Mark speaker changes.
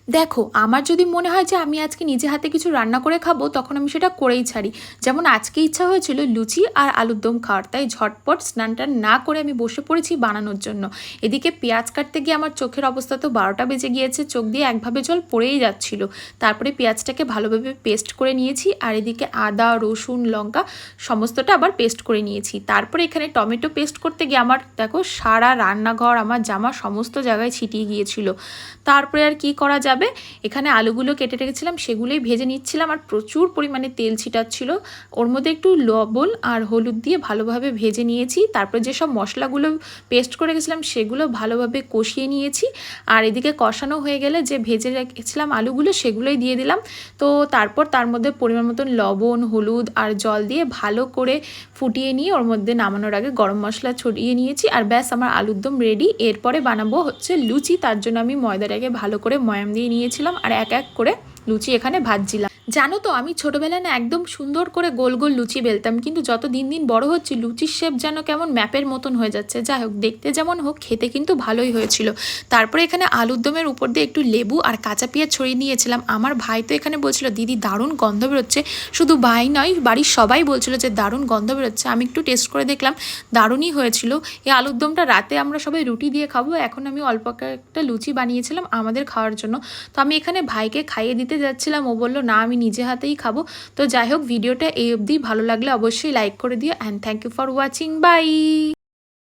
Speaker 1: দেখো, আমার যদি মনে হয় যে আমি আজকে নিজে হাতে কিছু রান্না করে খাবো, তখন আমি সেটা করেই ছাড়ি। যেমন আজকে ইচ্ছা হয়েছিল লুচি আর আলুর দম খাওয়ার, তাই ঝটপট স্নান টান না করে আমি বসে পড়েছি বানানোর জন্য। এদিকে পেঁয়াজ কাটতে গিয়ে আমার চোখের অবস্থা তো 12টা বেজে গিয়েছে, চোখ দিয়ে একভাবে জল পড়েই যাচ্ছিল। তারপরে পেঁয়াজটাকে ভালোভাবে পেস্ট করে নিয়েছি, আর এদিকে আদা রসুন লঙ্কা সমস্তটা আবার পেস্ট করে নিয়েছি। তারপরে এখানে টমেটো পেস্ট করতে গিয়ে আমার দেখো সারা রান্নাঘর, আমার জামা সমস্ত জায়গায় ছিটিয়ে গিয়েছিল। তারপরে আর কি করা যাবে, এখানে আলুগুলো কেটে রেখেছিলাম সেগুলোই ভেজে নিচ্ছিলাম, আর প্রচুর পরিমাণে তেল ছিটাচ্ছিল। ওর মধ্যে একটু লবণ আর হলুদ দিয়ে ভালোভাবে ভেজে নিয়েছি। তারপরে যেসব মশলাগুলো পেস্ট করে রেখেছিলাম সেগুলো ভালোভাবে কষিয়ে নিয়েছি। আর এদিকে কষানো হয়ে গেলে যে ভেজে রেখেছিলাম আলুগুলো সেগুলোই দিয়ে দিলাম। তো তারপর তার মধ্যে পরিমাণ মতন লবণ হলুদ আর জল দিয়ে ভালো করে ফুটিয়ে নিয়ে ওর মধ্যে নামানোর আগে গরম মশলা ছড়িয়ে নিয়েছি। আর ব্যাস, আমার আলুর দম রেডি। এরপরে বানাবো হচ্ছে লুচি। তার জন্য আমি ময়দাটাকে ভালো করে ময়াম দিয়ে নিয়েছিলাম, আর এক এক করে লুচি এখানে ভাজছিলাম। জানো তো, আমি ছোটোবেলায় না একদম সুন্দর করে গোল গোল লুচি বেলতাম, কিন্তু যত দিন দিন বড় হচ্ছে লুচির শেপ যেন কেমন ম্যাপের মতন হয়ে যাচ্ছে। যাই হোক, দেখতে যেমন হোক খেতে কিন্তু ভালোই হয়েছিল। তারপরে এখানে আলুর দমের উপর দিয়ে একটু লেবু আর কাঁচা পেঁয়াজ ছড়িয়ে দিয়েছিলাম। আমার ভাই তো এখানে বলছিল দিদি দারুণ গন্ধ বেরোচ্ছে। শুধু ভাই নয়, বাড়ির সবাই বলছিল যে দারুণ গন্ধ বেরোচ্ছে। আমি একটু টেস্ট করে দেখলাম, দারুণই হয়েছিল। এই আলুর দমটা রাতে আমরা সবাই রুটি দিয়ে খাবো। এখন আমি অল্প একটা লুচি বানিয়েছিলাম আমাদের খাওয়ার জন্য। তো আমি এখানে ভাইকে খাইয়ে দিতে যাচ্ছিলাম, ও বললো না আমি নিজে হাতেই খাবো। তো যাই হোক, ভিডিওটা এই অবধি। ভালো লাগলে অবশ্যই লাইক করে দিও, and thank you for watching. By.